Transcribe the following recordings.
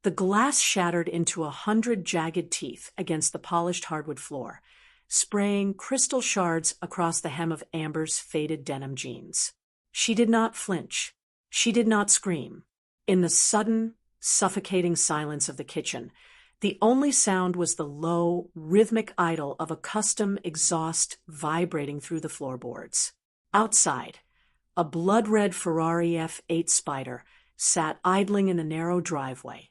The glass shattered into 100 jagged teeth against the polished hardwood floor, spraying crystal shards across the hem of Amber's faded denim jeans. She did not flinch. She did not scream. In the sudden, suffocating silence of the kitchen, the only sound was the low, rhythmic idle of a custom exhaust vibrating through the floorboards. Outside, a blood-red Ferrari F8 Spider sat idling in the narrow driveway,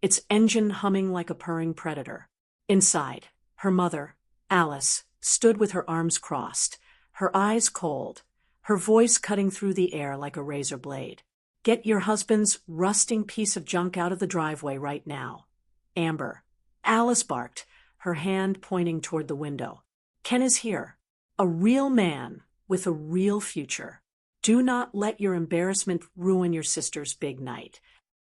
its engine humming like a purring predator. Inside, her mother, Alice, stood with her arms crossed, her eyes cold, her voice cutting through the air like a razor blade. "Get your husband's rusting piece of junk out of the driveway right now, Amber," Alice barked, her hand pointing toward the window. "Ken is here. A real man with a real future. Do not let your embarrassment ruin your sister's big night."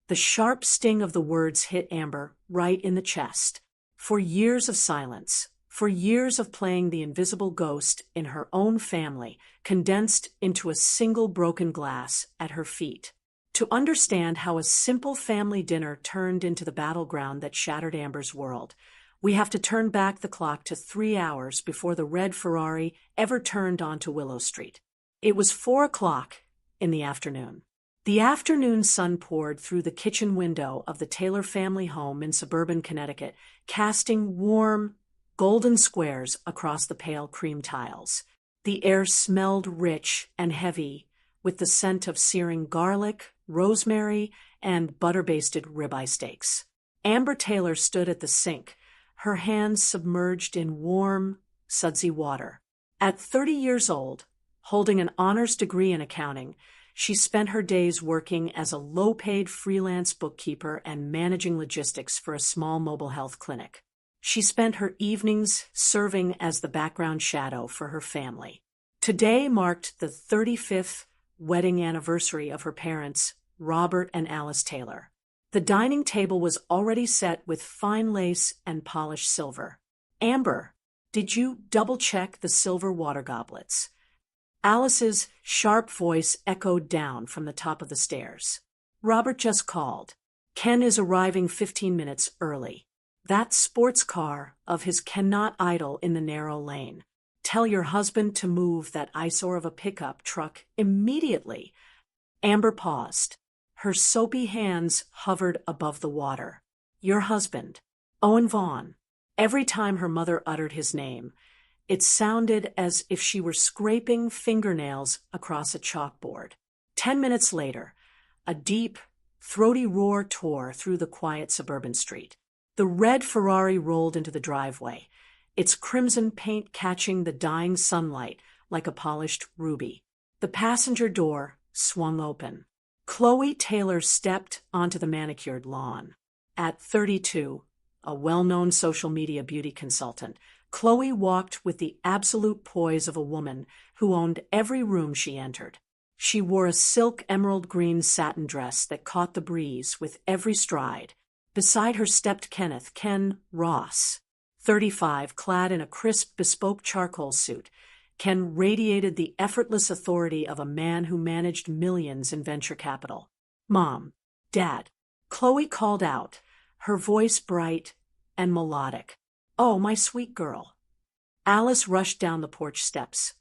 The sharp sting of the words hit Amber right in the chest. For years of silence, for years of playing the invisible ghost in her own family, condensed into a single broken glass at her feet. To understand how a simple family dinner turned into the battleground that shattered Amber's world, we have to turn back the clock to 3 hours before the red Ferrari ever turned onto Willow Street. It was 4 o'clock in the afternoon. The afternoon sun poured through the kitchen window of the Taylor family home in suburban Connecticut, casting warm, golden squares across the pale cream tiles. The air smelled rich and heavy, with the scent of searing garlic, rosemary, and butter-basted ribeye steaks. Amber Taylor stood at the sink, her hands submerged in warm, sudsy water. At 30 years old, holding an honors degree in accounting, she spent her days working as a low-paid freelance bookkeeper and managing logistics for a small mobile health clinic. She spent her evenings serving as the background shadow for her family. Today marked the 35th wedding anniversary of her parents, Robert and Alice Taylor. The dining table was already set with fine lace and polished silver. "Amber, did you double-check the silver water goblets?" Alice's sharp voice echoed down from the top of the stairs. "Robert just called. Ken is arriving 15 minutes early. That sports car of his cannot idle in the narrow lane. Tell your husband to move that eyesore of a pickup truck immediately." Amber paused. Her soapy hands hovered above the water. "Your husband, Owen Vaughn." Every time her mother uttered his name, it sounded as if she were scraping fingernails across a chalkboard. 10 minutes later, a deep, throaty roar tore through the quiet suburban street. The red Ferrari rolled into the driveway, its crimson paint catching the dying sunlight like a polished ruby. The passenger door swung open. Chloe Taylor stepped onto the manicured lawn. At 32, a well-known social media beauty consultant, Chloe walked with the absolute poise of a woman who owned every room she entered. She wore a silk emerald green satin dress that caught the breeze with every stride. Beside her stepped Ken Ross, 35, clad in a crisp bespoke charcoal suit. Ken radiated the effortless authority of a man who managed millions in venture capital. "Mom, Dad," Chloe called out, her voice bright and melodic. "Oh, my sweet girl." Alice rushed down the porch steps,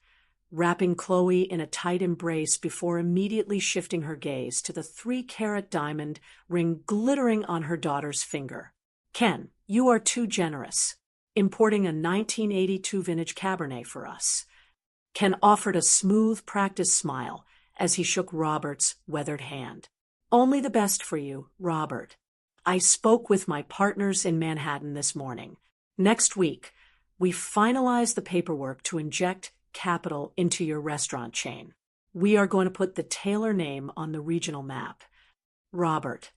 wrapping Chloe in a tight embrace before immediately shifting her gaze to the 3-carat diamond ring glittering on her daughter's finger. "Ken, you are too generous. Importing a 1982 vintage Cabernet for us." Ken offered a smooth, practiced smile as he shook Robert's weathered hand. "Only the best for you, Robert. I spoke with my partners in Manhattan this morning. Next week, we finalize the paperwork to inject capital into your restaurant chain. We are going to put the Taylor name on the regional map." Robert,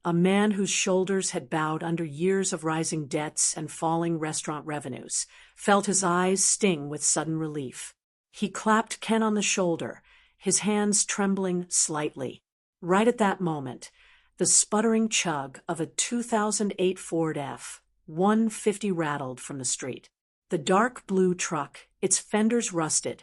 a man whose shoulders had bowed under years of rising debts and falling restaurant revenues, felt his eyes sting with sudden relief. He clapped Ken on the shoulder, his hands trembling slightly. Right at that moment, the sputtering chug of a 2008 Ford F-150 rattled from the street. The dark blue truck, its fenders rusted,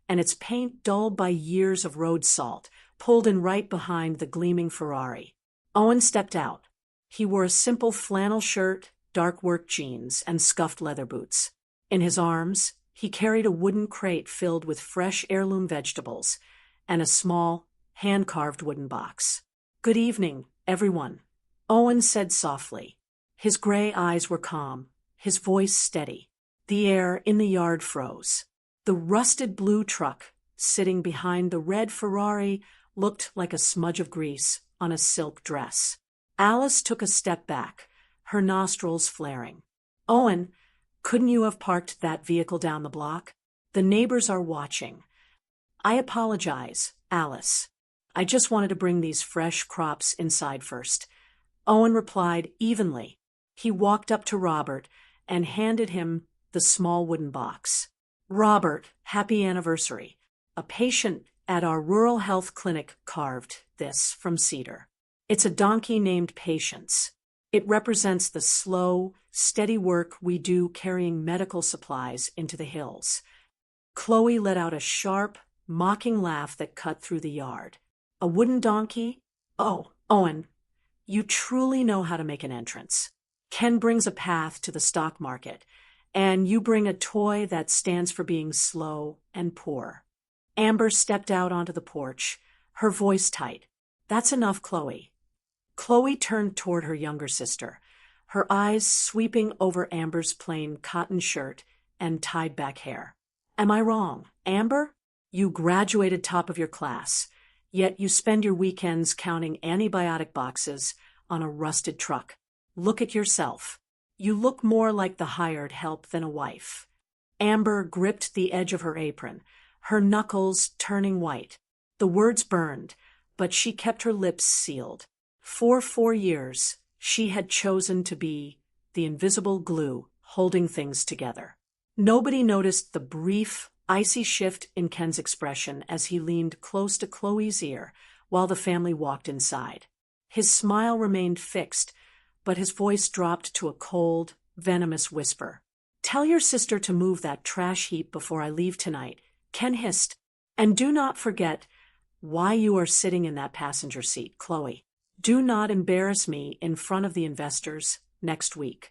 and its paint dulled by years of road salt, pulled in right behind the gleaming Ferrari. Owen stepped out, He wore a simple flannel shirt, dark work jeans, and scuffed leather boots. In his arms, he carried a wooden crate filled with fresh heirloom vegetables and a small, hand-carved wooden box. "Good evening, everyone," Owen said softly. His gray eyes were calm, his voice steady. The air in the yard froze. The rusted blue truck, sitting behind the red Ferrari, looked like a smudge of grease on a silk dress. Alice took a step back, her nostrils flaring. "Owen, couldn't you have parked that vehicle down the block? The neighbors are watching." "I apologize, Alice. I just wanted to bring these fresh crops inside first," Owen replied evenly. He walked up to Robert and handed him the small wooden box. "Robert, happy anniversary. A patient at our rural health clinic carved this from cedar. It's a donkey named Patience. It represents the slow, steady work we do carrying medical supplies into the hills." Chloe let out a sharp, mocking laugh that cut through the yard. "A wooden donkey? Oh, Owen, you truly know how to make an entrance. Ken brings a path to the stock market, and you bring a toy that stands for being slow and poor." Amber stepped out onto the porch, her voice tight. "That's enough, Chloe." Chloe turned toward her younger sister, her eyes sweeping over Amber's plain cotton shirt and tied-back hair. "Am I wrong, Amber? You graduated top of your class, yet you spend your weekends counting antibiotic boxes on a rusted truck. Look at yourself. You look more like the hired help than a wife." Amber gripped the edge of her apron, her knuckles turning white. The words burned, but she kept her lips sealed. For 4 years, she had chosen to be the invisible glue holding things together. Nobody noticed the brief, icy shift in Ken's expression as he leaned close to Chloe's ear while the family walked inside. His smile remained fixed, but his voice dropped to a cold, venomous whisper. "Tell your sister to move that trash heap before I leave tonight," Ken hissed. "And do not forget why you are sitting in that passenger seat, Chloe. Do not embarrass me in front of the investors next week."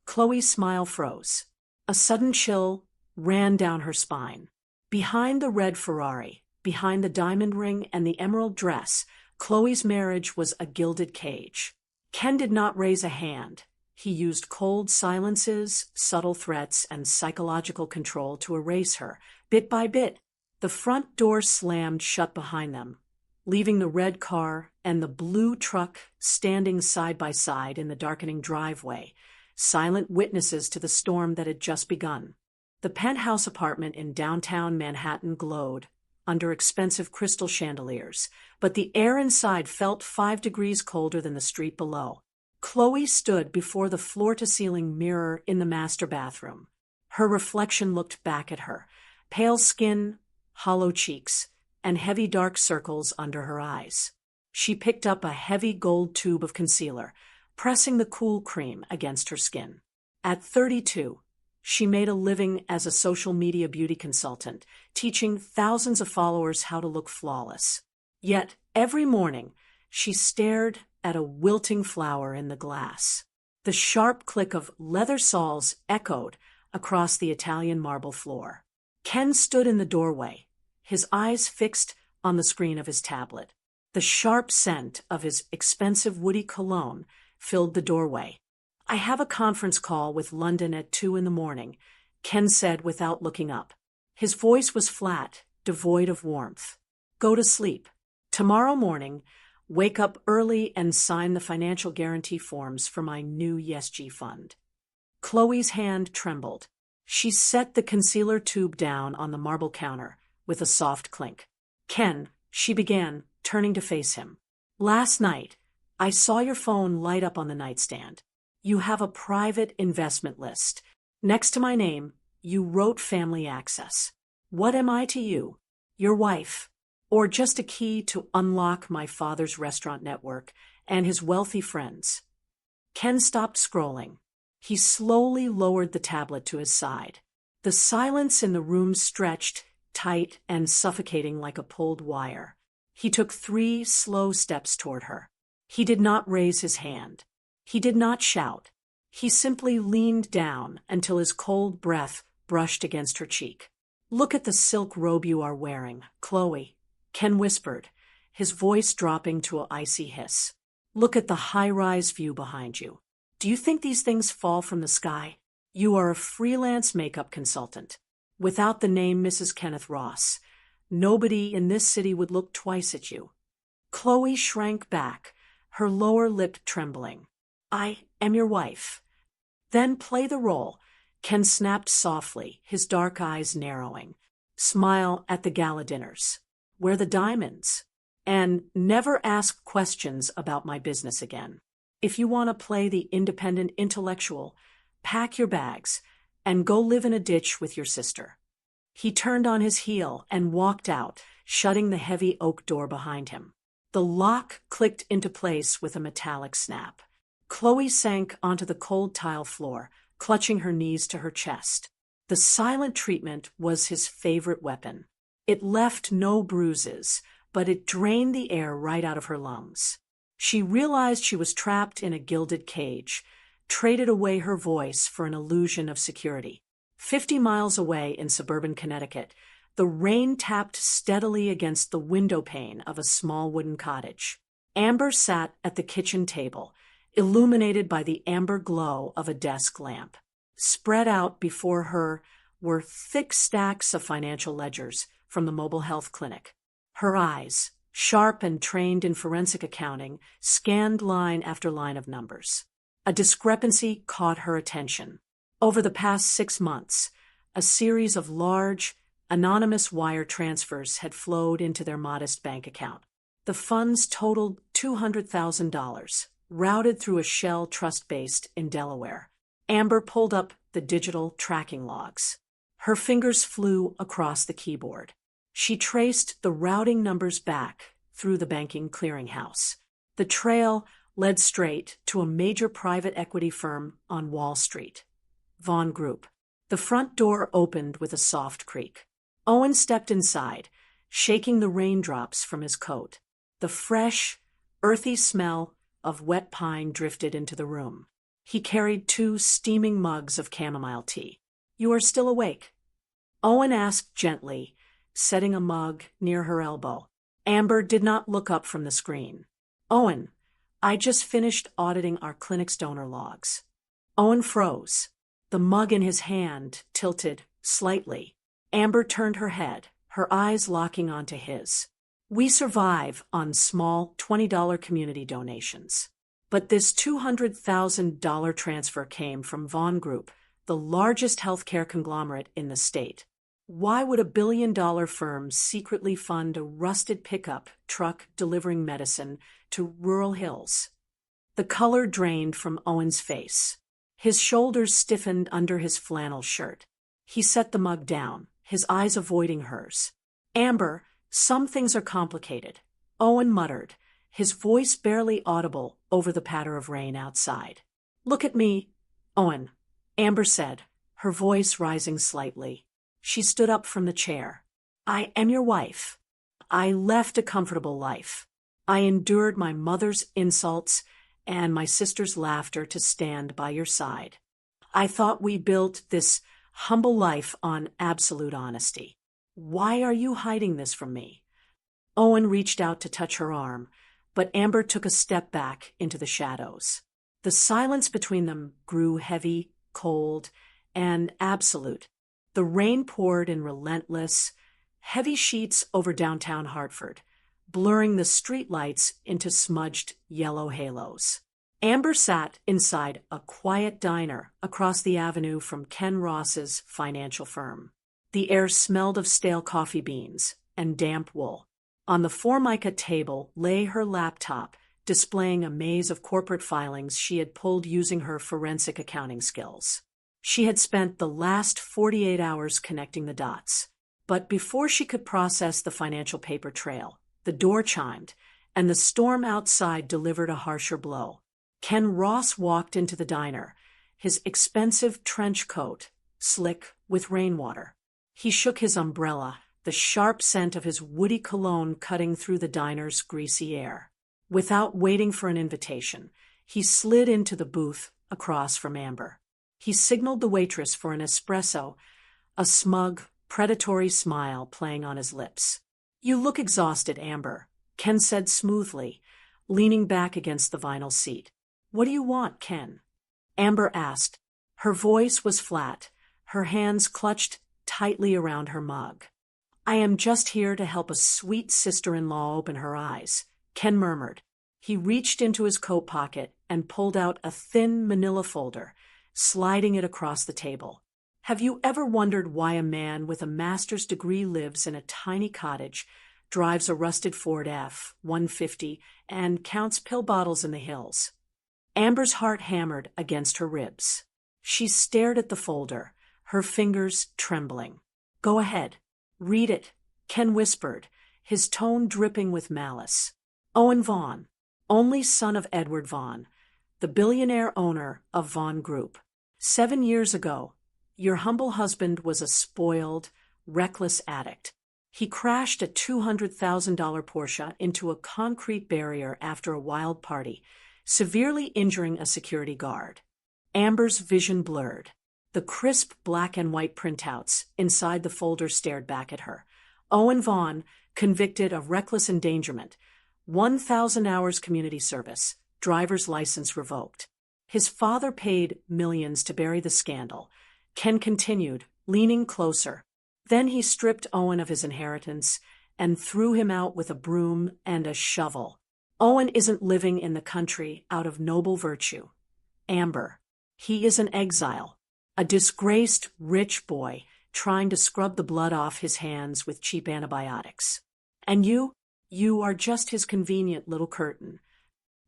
Chloe's smile froze. A sudden chill ran down her spine. Behind the red Ferrari, behind the diamond ring and the emerald dress, Chloe's marriage was a gilded cage. Ken did not raise a hand. He used cold silences, subtle threats, and psychological control to erase her, bit by bit. The front door slammed shut behind them, leaving the red car and the blue truck standing side by side in the darkening driveway, silent witnesses to the storm that had just begun. The penthouse apartment in downtown Manhattan glowed under expensive crystal chandeliers, but the air inside felt 5 degrees colder than the street below. Chloe stood before the floor-to-ceiling mirror in the master bathroom. Her reflection looked back at her, pale skin, hollow cheeks, and heavy dark circles under her eyes. She picked up a heavy gold tube of concealer, pressing the cool cream against her skin. At 32, she made a living as a social media beauty consultant, teaching thousands of followers how to look flawless. Yet, every morning, she stared at a wilting flower in the glass. The sharp click of leather soles echoed across the Italian marble floor. Ken stood in the doorway, his eyes fixed on the screen of his tablet. The sharp scent of his expensive woody cologne filled the doorway. "I have a conference call with London at 2 in the morning," Ken said without looking up. His voice was flat, devoid of warmth. "Go to sleep. Tomorrow morning, wake up early and sign the financial guarantee forms for my new ESG fund." Chloe's hand trembled. She set the concealer tube down on the marble counter with a soft clink. "Ken," she began, turning to face him. "Last night, I saw your phone light up on the nightstand. You have a private investment list. Next to my name, you wrote family access. What am I to you? Your wife? Or just a key to unlock my father's restaurant network and his wealthy friends?" Ken stopped scrolling. He slowly lowered the tablet to his side. The silence in the room stretched, tight and suffocating like a pulled wire. He took 3 slow steps toward her. He did not raise his hand. He did not shout. He simply leaned down until his cold breath brushed against her cheek. "Look at the silk robe you are wearing, Chloe," Ken whispered, his voice dropping to an icy hiss. "Look at the high-rise view behind you. Do you think these things fall from the sky? You are a freelance makeup consultant. Without the name Mrs. Kenneth Ross, nobody in this city would look twice at you." Chloe shrank back, her lower lip trembling. "I am your wife." "Then play the role," Ken snapped softly, his dark eyes narrowing. "Smile at the gala dinners. Wear the diamonds. And never ask questions about my business again. If you want to play the independent intellectual, pack your bags and go live in a ditch with your sister." He turned on his heel and walked out, shutting the heavy oak door behind him. The lock clicked into place with a metallic snap. Chloe sank onto the cold tile floor, clutching her knees to her chest. The silent treatment was his favorite weapon. It left no bruises, but it drained the air right out of her lungs. She realized she was trapped in a gilded cage, traded away her voice for an illusion of security. 50 miles away in suburban Connecticut, the rain tapped steadily against the window pane of a small wooden cottage. Amber sat at the kitchen table, illuminated by the amber glow of a desk lamp. Spread out before her were thick stacks of financial ledgers from the mobile health clinic. Her eyes, sharp and trained in forensic accounting, scanned line after line of numbers. A discrepancy caught her attention. Over the past 6 months, a series of large, anonymous wire transfers had flowed into their modest bank account. The funds totaled $200,000, routed through a shell trust based in Delaware. Amber pulled up the digital tracking logs. Her fingers flew across the keyboard. She traced the routing numbers back through the banking clearinghouse. The trail led straight to a major private equity firm on Wall Street, Vaughn Group. The front door opened with a soft creak. Owen stepped inside, shaking the raindrops from his coat. The fresh, earthy smell of wet pine drifted into the room. He carried 2 steaming mugs of chamomile tea. "You are still awake?" Owen asked gently, setting a mug near her elbow. Amber did not look up from the screen. "Owen, I just finished auditing our clinic's donor logs." Owen froze. The mug in his hand tilted slightly. Amber turned her head, her eyes locking onto his. "We survive on small $20 community donations. But this $200,000 transfer came from Vaughn Group, the largest healthcare conglomerate in the state. Why would a billion-dollar firm secretly fund a rusted pickup truck delivering medicine to rural hills?" The color drained from Owen's face. His shoulders stiffened under his flannel shirt. He set the mug down, his eyes avoiding hers. "Amber, some things are complicated," Owen muttered, his voice barely audible over the patter of rain outside. "Look at me, Owen," Amber said, her voice rising slightly. She stood up from the chair. "I am your wife. I left a comfortable life. I endured my mother's insults and my sister's laughter to stand by your side. I thought we built this humble life on absolute honesty. Why are you hiding this from me?" Owen reached out to touch her arm, but Amber took a step back into the shadows. The silence between them grew heavy, cold, and absolute. The rain poured in relentless, heavy sheets over downtown Hartford, blurring the streetlights into smudged yellow halos. Amber sat inside a quiet diner across the avenue from Ken Ross's financial firm. The air smelled of stale coffee beans and damp wool. On the Formica table lay her laptop, displaying a maze of corporate filings she had pulled using her forensic accounting skills. She had spent the last 48 hours connecting the dots. But before she could process the financial paper trail, the door chimed, and the storm outside delivered a harsher blow. Ken Ross walked into the diner, his expensive trench coat slick with rainwater. He shook his umbrella, the sharp scent of his woody cologne cutting through the diner's greasy air. Without waiting for an invitation, He slid into the booth across from Amber. He signaled the waitress for an espresso, a smug, predatory smile playing on his lips. "You look exhausted, Amber," Ken said smoothly, leaning back against the vinyl seat. "What do you want, Ken?" Amber asked. Her voice was flat, her hands clutched tightly around her mug. "I am just here to help a sweet sister-in-law open her eyes," Ken murmured. He reached into his coat pocket and pulled out a thin manila folder, sliding it across the table. "Have you ever wondered why a man with a master's degree lives in a tiny cottage, drives a rusted Ford F-150, and counts pill bottles in the hills?" Amber's heart hammered against her ribs. She stared at the folder, her fingers trembling. "Go ahead. Read it," Ken whispered, his tone dripping with malice. "Owen Vaughn, only son of Edward Vaughn, the billionaire owner of Vaughn Group. 7 years ago, your humble husband was a spoiled, reckless addict. He crashed a $200,000 Porsche into a concrete barrier after a wild party, severely injuring a security guard." Amber's vision blurred. The crisp black and white printouts inside the folder stared back at her. Owen Vaughn, convicted of reckless endangerment, 1,000 hours community service, driver's license revoked. His father paid millions to bury the scandal. Ken continued, leaning closer. Then he stripped Owen of his inheritance and threw him out with a broom and a shovel. Owen isn't living in the country out of noble virtue, Amber. He is an exile, a disgraced rich boy trying to scrub the blood off his hands with cheap antibiotics. And you are just his convenient little curtain.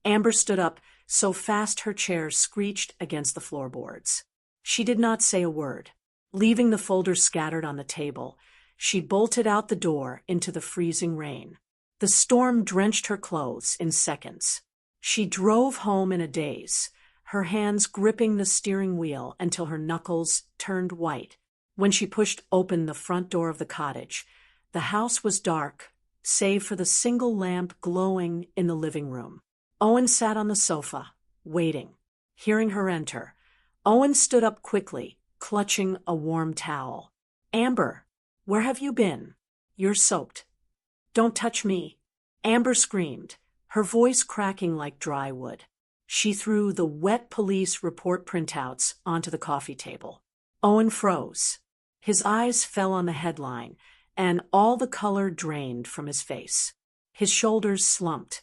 Amber stood up so fast her chair screeched against the floorboards. She did not say a word. Leaving the folders scattered on the table, she bolted out the door into the freezing rain. The storm drenched her clothes in seconds. She drove home in a daze, her hands gripping the steering wheel until her knuckles turned white. When she pushed open the front door of the cottage, the house was dark, save for the single lamp glowing in the living room. Owen sat on the sofa, waiting. Hearing her enter, Owen stood up quickly, clutching a warm towel. "Amber, where have you been? You're soaked." "Don't touch me," Amber screamed, her voice cracking like dry wood. She threw the wet police report printouts onto the coffee table. Owen froze. His eyes fell on the headline, and all the color drained from his face. His shoulders slumped,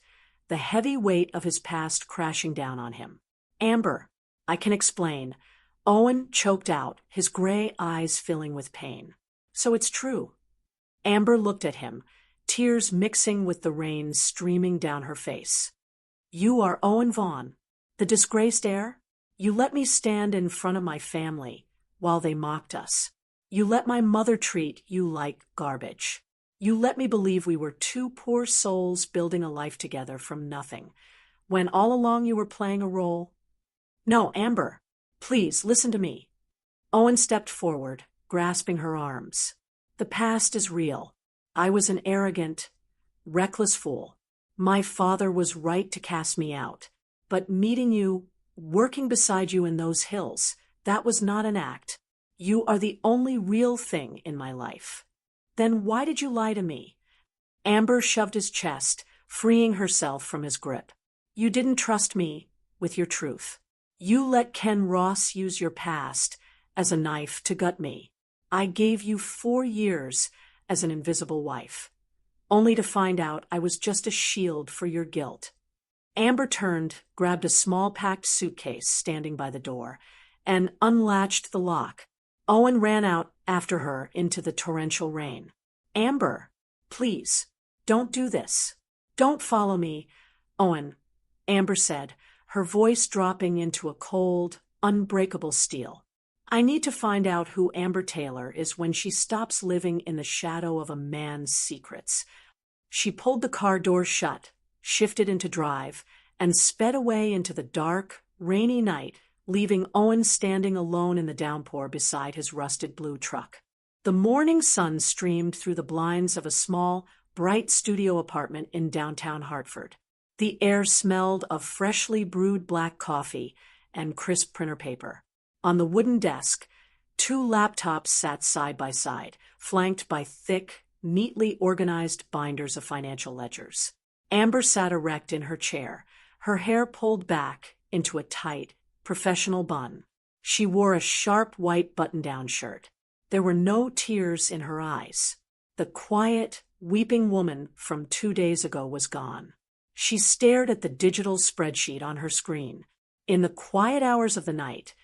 the heavy weight of his past crashing down on him. "Amber, I can explain." Owen choked out, his gray eyes filling with pain. "So it's true." Amber looked at him, tears mixing with the rain streaming down her face. "You are Owen Vaughn, the disgraced heir? You let me stand in front of my family while they mocked us. You let my mother treat you like garbage. You let me believe we were two poor souls building a life together from nothing, when all along you were playing a role." "No, Amber, please listen to me." Owen stepped forward, grasping her arms. "The past is real. I was an arrogant, reckless fool. My father was right to cast me out. But meeting you, working beside you in those hills, that was not an act. You are the only real thing in my life. Then why did you lie to me?" Amber shoved his chest, freeing herself from his grip. "You didn't trust me with your truth. You let Ken Ross use your past as a knife to gut me. I gave you 4 years as an invisible wife, only to find out I was just a shield for your guilt." Amber turned, grabbed a small packed suitcase standing by the door, and unlatched the lock. Owen ran out after her into the torrential rain. "Amber, please, don't do this. Don't follow me, Owen," Amber said, her voice dropping into a cold, unbreakable steel. "I need to find out who Amber Taylor is when she stops living in the shadow of a man's secrets." She pulled the car door shut, shifted into drive, and sped away into the dark, rainy night, leaving Owen standing alone in the downpour beside his rusted blue truck. The morning sun streamed through the blinds of a small, bright studio apartment in downtown Hartford. The air smelled of freshly brewed black coffee and crisp printer paper. On the wooden desk, two laptops sat side by side, flanked by thick, neatly organized binders of financial ledgers. Amber sat erect in her chair, her hair pulled back into a tight, professional bun. She wore a sharp white button-down shirt. There were no tears in her eyes. The quiet, weeping woman from 2 days ago was gone. She stared at the digital spreadsheet on her screen. In the quiet hours of the night,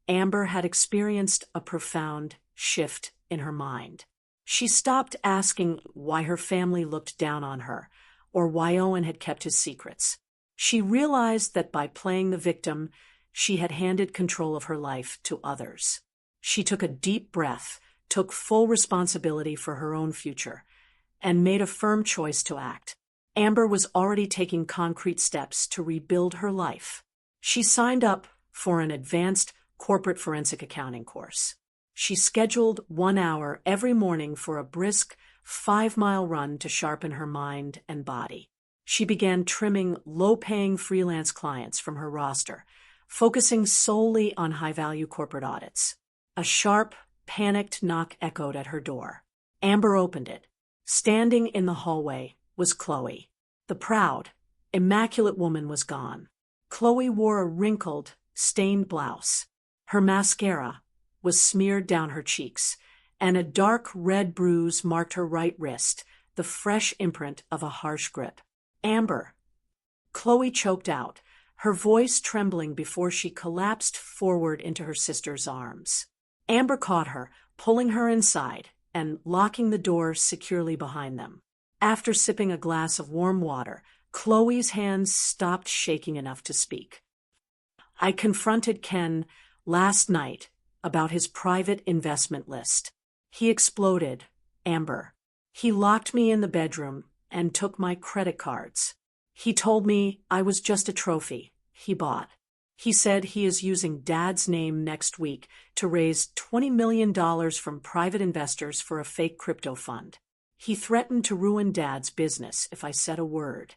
Amber had experienced a profound shift in her mind. She stopped asking why her family looked down on her, or why Owen had kept his secrets. She realized that by playing the victim, she had handed control of her life to others. She took a deep breath, took full responsibility for her own future, and made a firm choice to act. Amber was already taking concrete steps to rebuild her life. She signed up for an advanced corporate forensic accounting course. She scheduled 1 hour every morning for a brisk 5-mile run to sharpen her mind and body. She began trimming low-paying freelance clients from her roster, focusing solely on high-value corporate audits. A sharp, panicked knock echoed at her door. Amber opened it. Standing in the hallway was Chloe. The proud, immaculate woman was gone. Chloe wore a wrinkled, stained blouse. Her mascara was smeared down her cheeks, and a dark red bruise marked her right wrist, the fresh imprint of a harsh grip. Amber. Chloe choked out, her voice trembling before she collapsed forward into her sister's arms. Amber caught her, pulling her inside and locking the door securely behind them. After sipping a glass of warm water, Chloe's hands stopped shaking enough to speak. I confronted Ken last night about his private investment list. He exploded, Amber. He locked me in the bedroom and took my credit cards. He told me I was just a trophy he bought. He said he is using Dad's name next week to raise $20 million from private investors for a fake crypto fund. He threatened to ruin Dad's business if I said a word.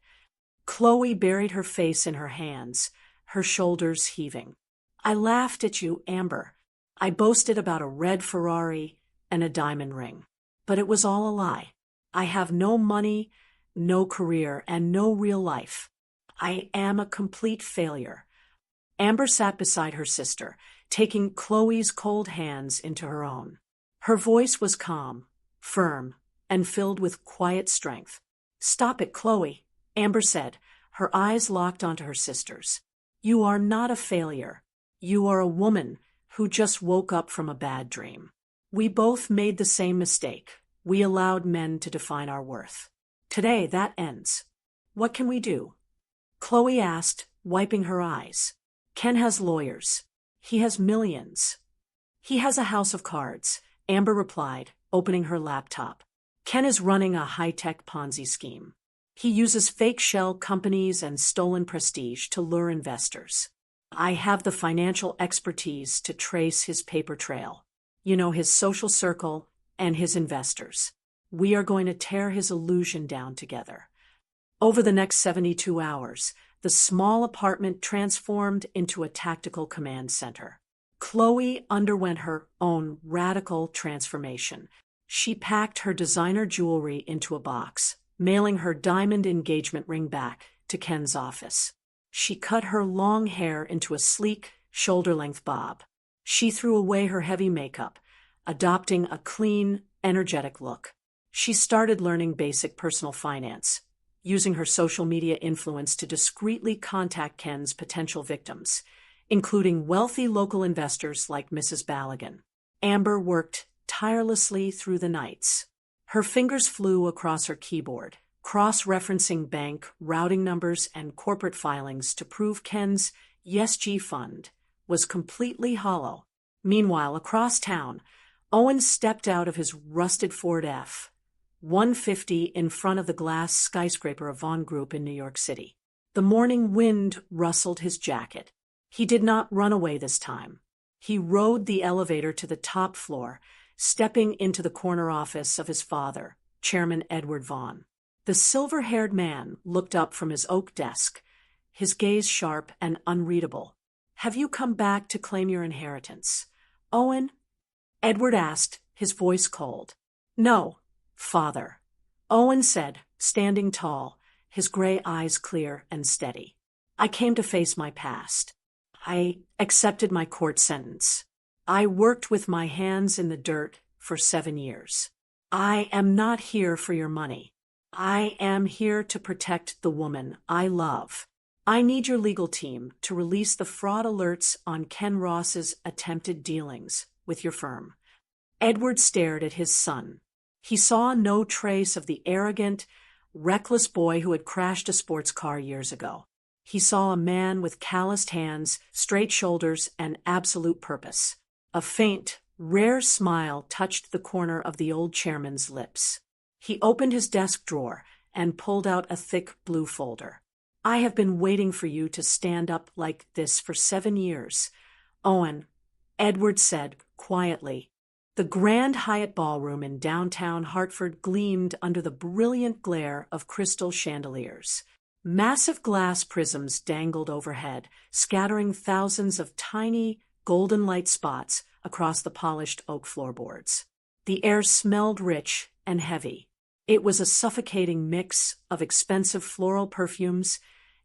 Chloe buried her face in her hands, her shoulders heaving. I laughed at you, Amber. I boasted about a red Ferrari and a diamond ring. But it was all a lie. I have no money, no career, and no real life. I am a complete failure. Amber sat beside her sister, taking Chloe's cold hands into her own. Her voice was calm, firm, and filled with quiet strength. Stop it, Chloe, Amber said, her eyes locked onto her sister's. You are not a failure. You are a woman who just woke up from a bad dream. We both made the same mistake. We allowed men to define our worth. Today, that ends. What can we do? Chloe asked, wiping her eyes. Ken has lawyers. He has millions. He has a house of cards, Amber replied, opening her laptop. Ken is running a high-tech Ponzi scheme. He uses fake shell companies and stolen prestige to lure investors. I have the financial expertise to trace his paper trail. His social circle and his investors. We are going to tear his illusion down together. Over the next 72 hours, the small apartment transformed into a tactical command center. Chloe underwent her own radical transformation. She packed her designer jewelry into a box, mailing her diamond engagement ring back to Ken's office. She cut her long hair into a sleek, shoulder-length bob. She threw away her heavy makeup, adopting a clean, energetic look. She started learning basic personal finance, using her social media influence to discreetly contact Ken's potential victims, including wealthy local investors like Mrs. Ballaghan. Amber worked tirelessly through the nights. Her fingers flew across her keyboard, cross-referencing bank, routing numbers, and corporate filings to prove Ken's ESG fund was completely hollow. Meanwhile, across town, Owen stepped out of his rusted Ford F-150 in front of the glass skyscraper of Vaughn Group in New York City. The morning wind rustled his jacket. He did not run away this time. He rode the elevator to the top floor, stepping into the corner office of his father, Chairman Edward Vaughn. The silver-haired man looked up from his oak desk, his gaze sharp and unreadable. "Have you come back to claim your inheritance, Owen?" Edward asked, his voice cold. "No, father," Owen said, standing tall, his gray eyes clear and steady. "I came to face my past. I accepted my court sentence. I worked with my hands in the dirt for 7 years. I am not here for your money. I am here to protect the woman I love. I need your legal team to release the fraud alerts on Ken Ross's attempted dealings with your firm." Edward stared at his son. He saw no trace of the arrogant, reckless boy who had crashed a sports car years ago. He saw a man with calloused hands, straight shoulders, and absolute purpose. A faint, rare smile touched the corner of the old chairman's lips. He opened his desk drawer and pulled out a thick blue folder. "I have been waiting for you to stand up like this for 7 years, Owen," Edward said quietly. The Grand Hyatt Ballroom in downtown Hartford gleamed under the brilliant glare of crystal chandeliers. Massive glass prisms dangled overhead, scattering thousands of tiny, golden light spots across the polished oak floorboards. The air smelled rich and heavy. It was a suffocating mix of expensive floral perfumes,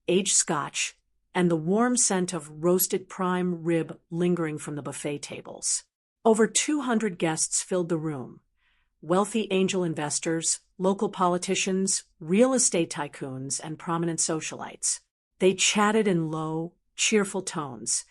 aged scotch, and the warm scent of roasted prime rib lingering from the buffet tables. Over 200 guests filled the room. Wealthy angel investors, local politicians, real estate tycoons, and prominent socialites. They chatted in low, cheerful tones,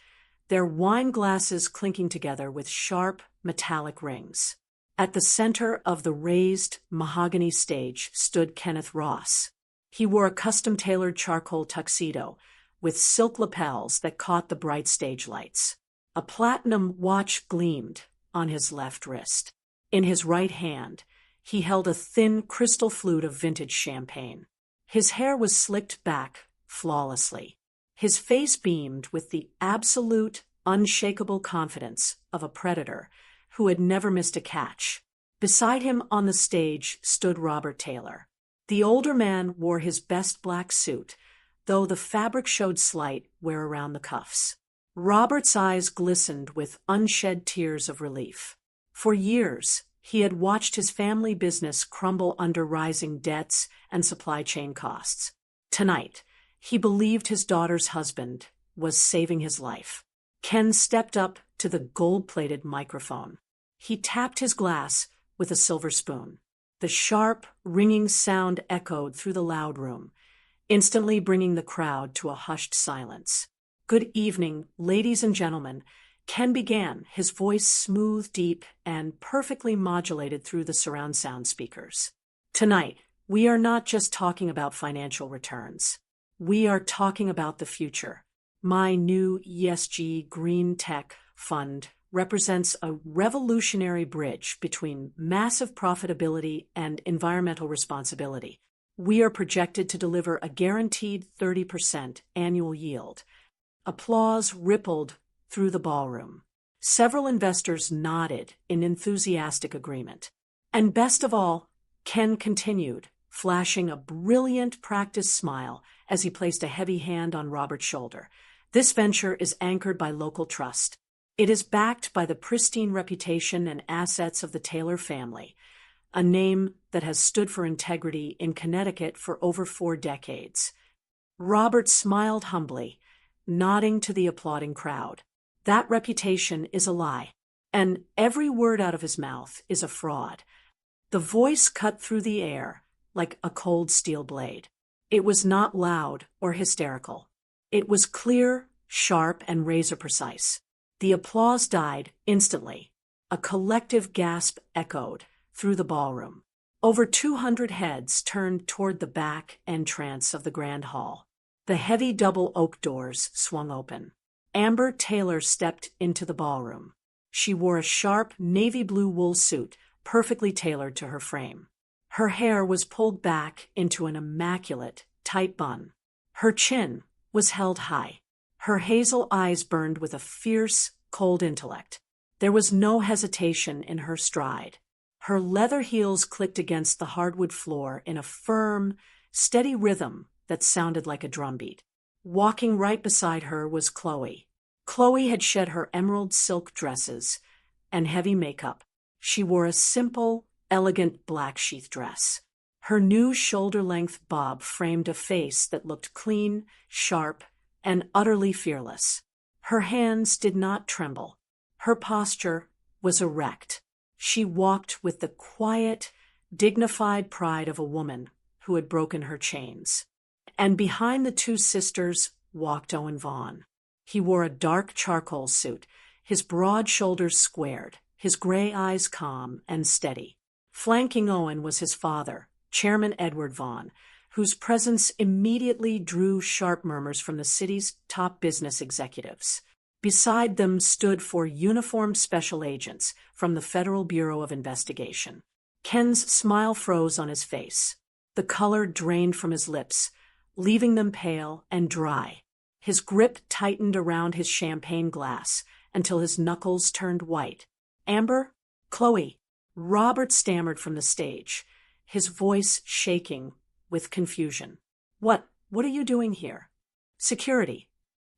their wine glasses clinking together with sharp, metallic rings. At the center of the raised, mahogany stage stood Kenneth Ross. He wore a custom-tailored charcoal tuxedo with silk lapels that caught the bright stage lights. A platinum watch gleamed on his left wrist. In his right hand, he held a thin crystal flute of vintage champagne. His hair was slicked back flawlessly. His face beamed with the absolute, unshakable confidence of a predator who had never missed a catch. Beside him on the stage stood Robert Taylor. The older man wore his best black suit, though the fabric showed slight wear around the cuffs. Robert's eyes glistened with unshed tears of relief. For years, he had watched his family business crumble under rising debts and supply chain costs. Tonight, he believed his daughter's husband was saving his life. Ken stepped up to the gold-plated microphone. He tapped his glass with a silver spoon. The sharp, ringing sound echoed through the loud room, instantly bringing the crowd to a hushed silence. "Good evening, ladies and gentlemen," Ken began, his voice smooth, deep, and perfectly modulated through the surround sound speakers. "Tonight, we are not just talking about financial returns. We are talking about the future. My new ESG Green Tech Fund represents a revolutionary bridge between massive profitability and environmental responsibility. We are projected to deliver a guaranteed 30% annual yield." Applause rippled through the ballroom. Several investors nodded in enthusiastic agreement. And best of all, Ken continued, flashing a brilliant practiced smile as he placed a heavy hand on Robert's shoulder. "This venture is anchored by local trust. It is backed by the pristine reputation and assets of the Taylor family, a name that has stood for integrity in Connecticut for over 4 decades. Robert smiled humbly, nodding to the applauding crowd. "That reputation is a lie, and every word out of his mouth is a fraud." The voice cut through the air like a cold steel blade. It was not loud or hysterical. It was clear, sharp, and razor-precise. The applause died instantly. A collective gasp echoed through the ballroom. Over 200 heads turned toward the back entrance of the grand hall. The heavy double oak doors swung open. Amber Taylor stepped into the ballroom. She wore a sharp navy blue wool suit, perfectly tailored to her frame. Her hair was pulled back into an immaculate, tight bun. Her chin was held high. Her hazel eyes burned with a fierce, cold intellect. There was no hesitation in her stride. Her leather heels clicked against the hardwood floor in a firm, steady rhythm that sounded like a drumbeat. Walking right beside her was Chloe. Chloe had shed her emerald silk dresses and heavy makeup. She wore a simple, elegant black sheath dress. Her new shoulder-length bob framed a face that looked clean, sharp, and utterly fearless. Her hands did not tremble. Her posture was erect. She walked with the quiet, dignified pride of a woman who had broken her chains. And behind the two sisters walked Owen Vaughn. He wore a dark charcoal suit, his broad shoulders squared, his gray eyes calm and steady. Flanking Owen was his father, Chairman Edward Vaughn, whose presence immediately drew sharp murmurs from the city's top business executives. Beside them stood four uniformed special agents from the Federal Bureau of Investigation. Ken's smile froze on his face. The color drained from his lips, leaving them pale and dry. His grip tightened around his champagne glass until his knuckles turned white. "Amber? Chloe?" Robert stammered from the stage, his voice shaking with confusion. What are you doing here?" "Security."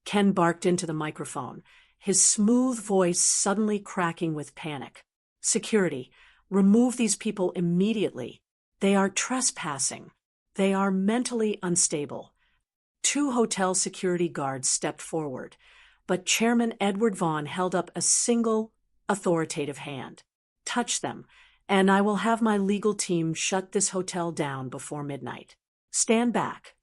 Ken barked into the microphone, his smooth voice suddenly cracking with panic. "Security, remove these people immediately. They are trespassing. They are mentally unstable." Two hotel security guards stepped forward, but Chairman Edward Vaughn held up a single, authoritative hand. "Touch them, and I will have my legal team shut this hotel down before midnight. Stand back."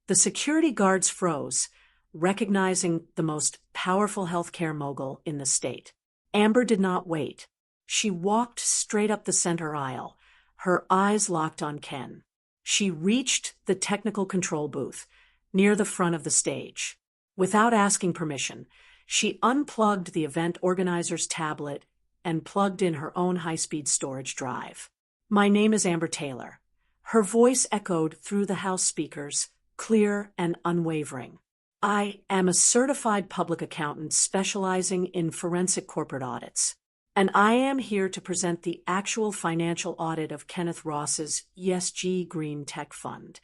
The security guards froze, recognizing the most powerful healthcare mogul in the state. Amber did not wait. She walked straight up the center aisle, her eyes locked on Ken. She reached the technical control booth, near the front of the stage. Without asking permission, she unplugged the event organizer's tablet and plugged in her own high-speed storage drive. "My name is Amber Taylor." Her voice echoed through the house speakers, clear and unwavering. "I am a certified public accountant specializing in forensic corporate audits, and I am here to present the actual financial audit of Kenneth Ross's ESG Green Tech Fund."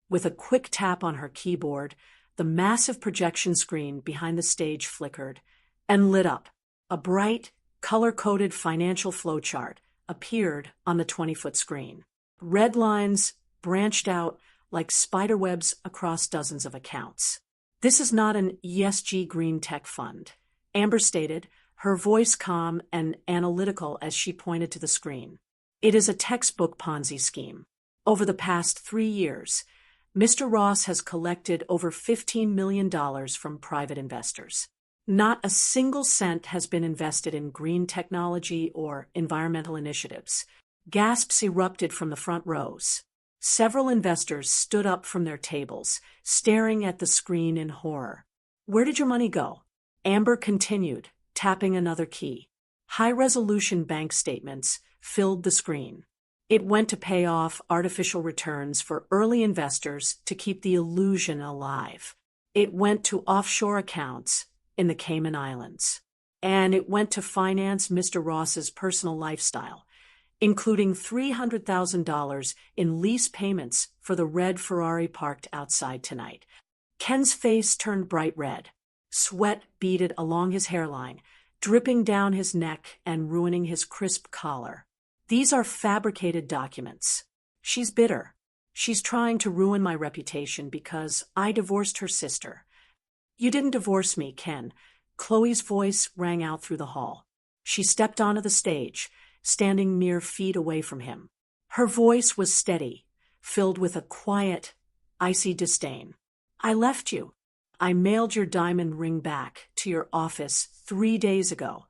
With a quick tap on her keyboard, the massive projection screen behind the stage flickered and lit up. A bright, color-coded financial flowchart appeared on the 20-foot screen. Red lines branched out like spiderwebs across dozens of accounts. "This is not an ESG Green Tech Fund," Amber stated, her voice calm and analytical as she pointed to the screen. "It is a textbook Ponzi scheme. Over the past 3 years, Mr. Ross has collected over $15 million from private investors. Not a single cent has been invested in green technology or environmental initiatives." Gasps erupted from the front rows. Several investors stood up from their tables, staring at the screen in horror. "Where did your money go?" Amber continued, tapping another key. High-resolution bank statements filled the screen. It went to pay off artificial returns for early investors to keep the illusion alive. It went to offshore accounts in the Cayman Islands. And it went to finance Mr. Ross's personal lifestyle, including $300,000 in lease payments for the red Ferrari parked outside tonight. Ken's face turned bright red. Sweat beaded along his hairline, dripping down his neck and ruining his crisp collar. "These are fabricated documents. She's bitter. She's trying to ruin my reputation because I divorced her sister." "You didn't divorce me, Ken." Chloe's voice rang out through the hall. She stepped onto the stage, standing mere feet away from him. Her voice was steady, filled with a quiet, icy disdain. "I left you. I mailed your diamond ring back to your office 3 days ago."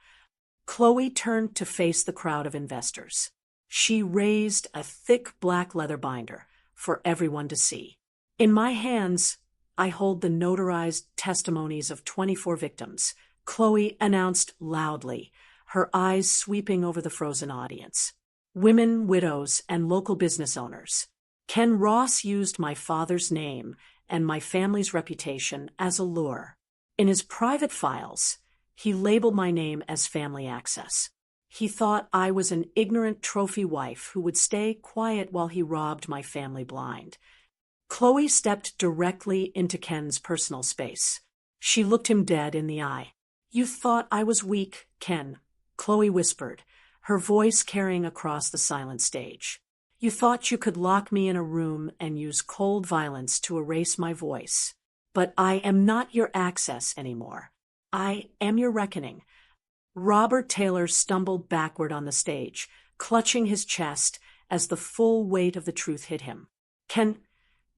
Chloe turned to face the crowd of investors. She raised a thick black leather binder for everyone to see. "In my hands, I hold the notarized testimonies of 24 victims," Chloe announced loudly, her eyes sweeping over the frozen audience. "Women, widows, and local business owners. Ken Ross used my father's name and my family's reputation as a lure. In his private files, he labeled my name as Family Access. He thought I was an ignorant trophy wife who would stay quiet while he robbed my family blind. Chloe stepped directly into Ken's personal space. She looked him dead in the eye. "You thought I was weak, Ken," Chloe whispered, her voice carrying across the silent stage. "You thought you could lock me in a room and use cold violence to erase my voice. But I am not your access anymore. I am your reckoning." Robert Taylor stumbled backward on the stage, clutching his chest as the full weight of the truth hit him. "Ken,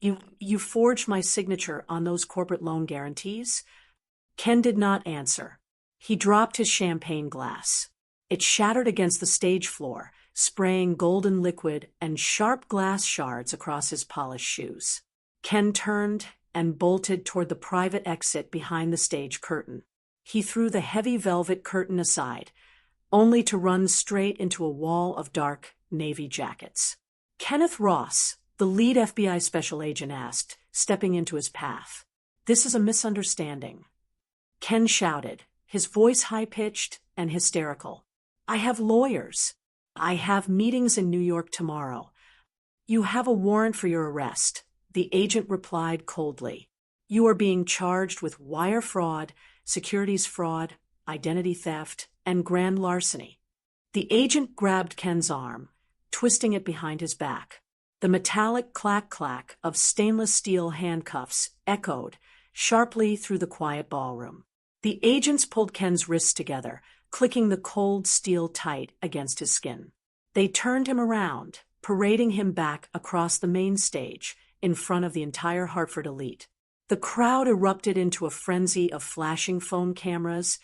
you forged my signature on those corporate loan guarantees?" Ken did not answer. He dropped his champagne glass. It shattered against the stage floor, spraying golden liquid and sharp glass shards across his polished shoes. Ken turned and bolted toward the private exit behind the stage curtain. He threw the heavy velvet curtain aside, only to run straight into a wall of dark navy jackets. "Kenneth Ross," the lead FBI special agent asked, stepping into his path. "This is a misunderstanding." Ken shouted, his voice high-pitched and hysterical. "I have lawyers. I have meetings in New York tomorrow." "You have a warrant for your arrest," the agent replied coldly. "You are being charged with wire fraud, securities fraud, identity theft, and grand larceny." The agent grabbed Ken's arm, twisting it behind his back. The metallic clack-clack of stainless steel handcuffs echoed sharply through the quiet ballroom. The agents pulled Ken's wrists together, clicking the cold steel tight against his skin. They turned him around, parading him back across the main stage in front of the entire Hartford elite. The crowd erupted into a frenzy of flashing phone cameras,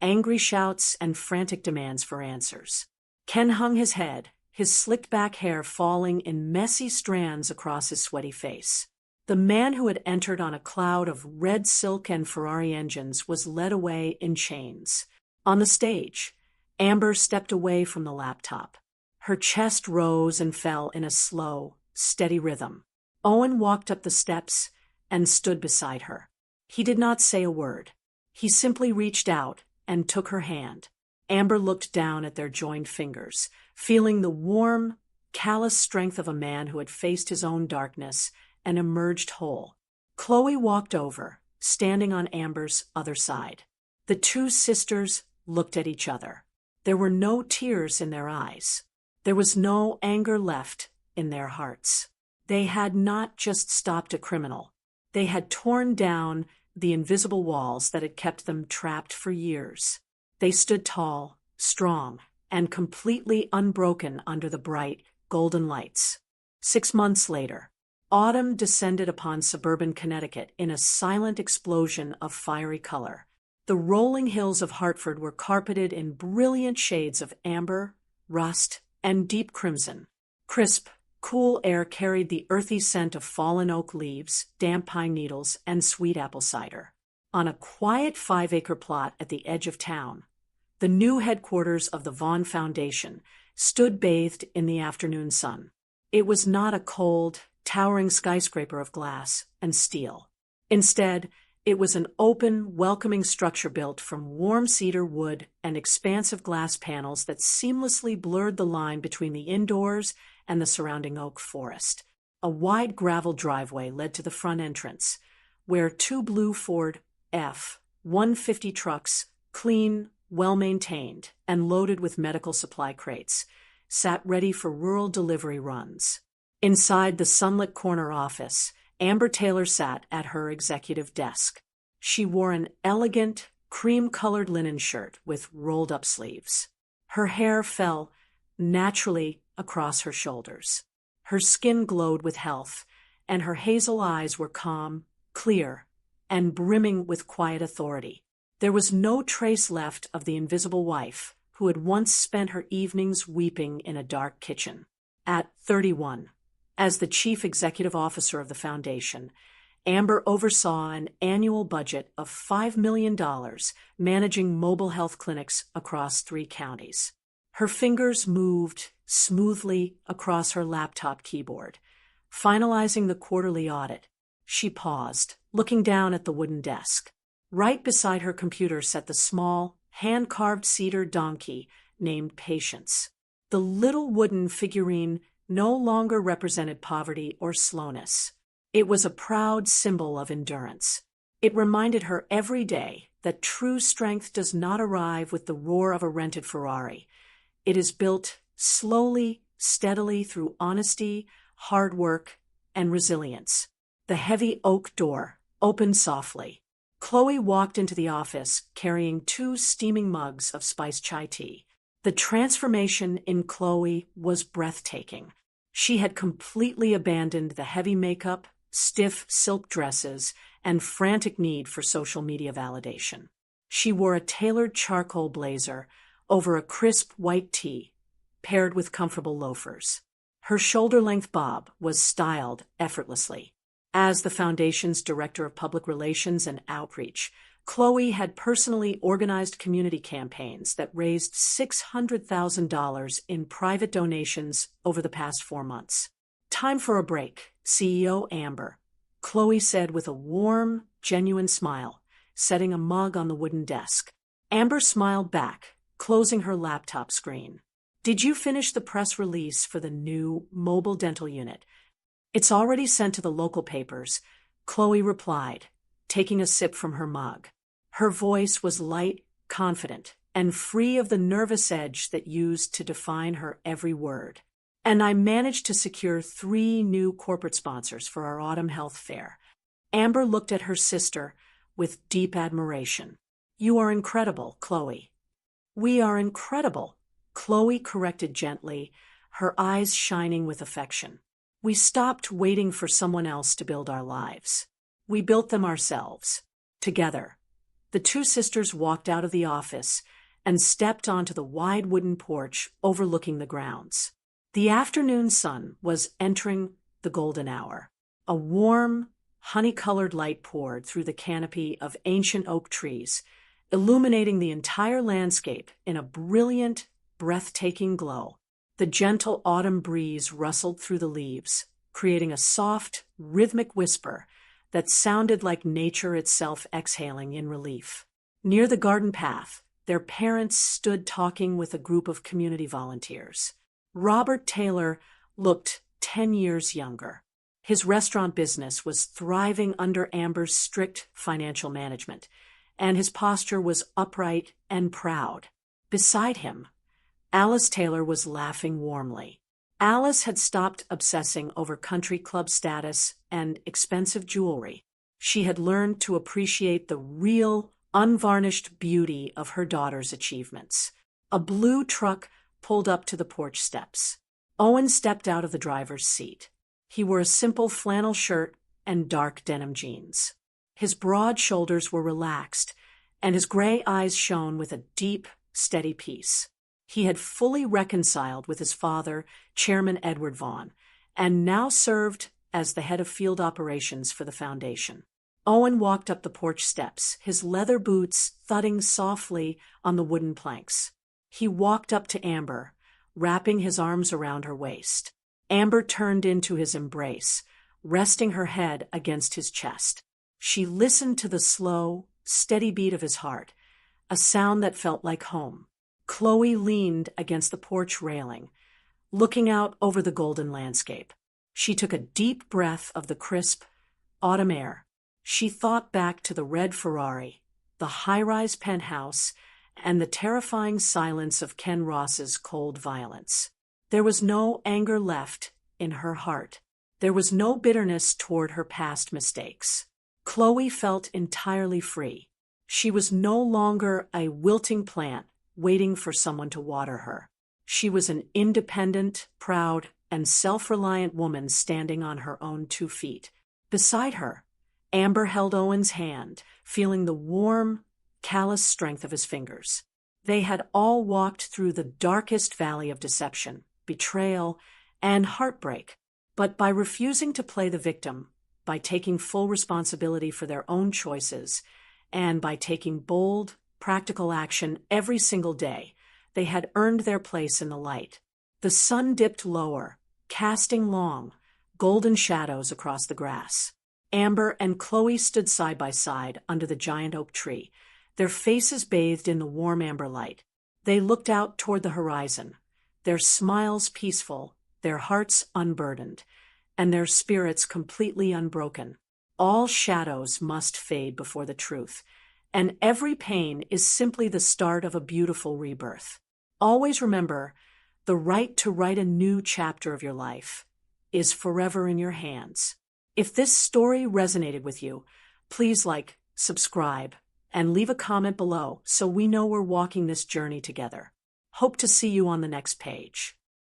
angry shouts, and frantic demands for answers. Ken hung his head, his slicked-back hair falling in messy strands across his sweaty face. The man who had entered on a cloud of red silk and Ferrari engines was led away in chains. On the stage, Amber stepped away from the laptop. Her chest rose and fell in a slow, steady rhythm. Owen walked up the steps and stood beside her. He did not say a word. He simply reached out and took her hand. Amber looked down at their joined fingers, feeling the warm, callous strength of a man who had faced his own darkness and emerged whole. Chloe walked over, standing on Amber's other side. The two sisters looked at each other. There were no tears in their eyes. There was no anger left in their hearts. They had not just stopped a criminal. They had torn down the invisible walls that had kept them trapped for years. They stood tall, strong, and completely unbroken under the bright, golden lights. 6 months later, autumn descended upon suburban Connecticut in a silent explosion of fiery color. The rolling hills of Hartford were carpeted in brilliant shades of amber, rust, and deep crimson. Crisp, cool air carried the earthy scent of fallen oak leaves, damp pine needles, and sweet apple cider. On a quiet 5-acre plot at the edge of town, the new headquarters of the Vaughn Foundation stood bathed in the afternoon sun. It was not a cold, towering skyscraper of glass and steel. Instead, it was an open, welcoming structure built from warm cedar wood and expansive glass panels that seamlessly blurred the line between the indoors and the surrounding oak forest. A wide gravel driveway led to the front entrance, where 2 blue Ford F-150 trucks, clean, well-maintained, and loaded with medical supply crates, sat ready for rural delivery runs. Inside the sunlit corner office, Amber Taylor sat at her executive desk. She wore an elegant, cream-colored linen shirt with rolled-up sleeves. Her hair fell naturally across her shoulders. Her skin glowed with health, and her hazel eyes were calm, clear, and brimming with quiet authority. There was no trace left of the invisible wife who had once spent her evenings weeping in a dark kitchen. At 31, as the chief executive officer of the foundation, Amber oversaw an annual budget of $5 million managing mobile health clinics across 3 counties. Her fingers moved smoothly across her laptop keyboard, finalizing the quarterly audit. She paused, looking down at the wooden desk. Right beside her computer sat the small, hand-carved cedar donkey named Patience. The little wooden figurine no longer represented poverty or slowness. It was a proud symbol of endurance. It reminded her every day that true strength does not arrive with the roar of a rented Ferrari. It is built slowly, steadily through honesty, hard work, and resilience. The heavy oak door opened softly. Chloe walked into the office carrying 2 steaming mugs of spiced chai tea. The transformation in Chloe was breathtaking. She had completely abandoned the heavy makeup, stiff silk dresses, and frantic need for social media validation. She wore a tailored charcoal blazer over a crisp white tee, paired with comfortable loafers. Her shoulder-length bob was styled effortlessly. As the Foundation's Director of Public Relations and Outreach, Chloe had personally organized community campaigns that raised $600,000 in private donations over the past 4 months. "Time for a break, CEO Amber," Chloe said with a warm, genuine smile, setting a mug on the wooden desk. Amber smiled back, closing her laptop screen. "Did you finish the press release for the new mobile dental unit?" "It's already sent to the local papers," Chloe replied, taking a sip from her mug. Her voice was light, confident, and free of the nervous edge that used to define her every word. "And I managed to secure 3 new corporate sponsors for our autumn health fair." Amber looked at her sister with deep admiration. "You are incredible, Chloe." "We are incredible," Chloe corrected gently, her eyes shining with affection. "We stopped waiting for someone else to build our lives. We built them ourselves, together." The 2 sisters walked out of the office and stepped onto the wide wooden porch overlooking the grounds. The afternoon sun was entering the golden hour. A warm, honey-colored light poured through the canopy of ancient oak trees, illuminating the entire landscape in a brilliant, breathtaking glow. The gentle autumn breeze rustled through the leaves, creating a soft, rhythmic whisper that sounded like nature itself exhaling in relief. Near the garden path, their parents stood talking with a group of community volunteers. Robert Taylor looked 10 years younger. His restaurant business was thriving under Amber's strict financial management, and his posture was upright and proud. Beside him, Alice Taylor was laughing warmly. Alice had stopped obsessing over country club status and expensive jewelry. She had learned to appreciate the real, unvarnished beauty of her daughter's achievements. A blue truck pulled up to the porch steps. Owen stepped out of the driver's seat. He wore a simple flannel shirt and dark denim jeans. His broad shoulders were relaxed, and his gray eyes shone with a deep, steady peace. He had fully reconciled with his father, Chairman Edward Vaughn, and now served as the head of field operations for the foundation. Owen walked up the porch steps, his leather boots thudding softly on the wooden planks. He walked up to Amber, wrapping his arms around her waist. Amber turned into his embrace, resting her head against his chest. She listened to the slow, steady beat of his heart, a sound that felt like home. Chloe leaned against the porch railing, looking out over the golden landscape. She took a deep breath of the crisp, autumn air. She thought back to the red Ferrari, the high-rise penthouse, and the terrifying silence of Ken Ross's cold violence. There was no anger left in her heart. There was no bitterness toward her past mistakes. Chloe felt entirely free. She was no longer a wilting plant waiting for someone to water her. She was an independent, proud, and self-reliant woman standing on her own 2 feet. Beside her, Amber held Owen's hand, feeling the warm, callous strength of his fingers. They had all walked through the darkest valley of deception, betrayal, and heartbreak, but by refusing to play the victim, by taking full responsibility for their own choices, and by taking bold, practical action every single day, they had earned their place in the light. The sun dipped lower, casting long, golden shadows across the grass. Amber and Chloe stood side by side under the giant oak tree, their faces bathed in the warm amber light. They looked out toward the horizon, their smiles peaceful, their hearts unburdened, and their spirits completely unbroken. All shadows must fade before the truth, and every pain is simply the start of a beautiful rebirth. Always remember, the right to write a new chapter of your life is forever in your hands. If this story resonated with you, please like, subscribe, and leave a comment below so we know we're walking this journey together. Hope to see you on the next page.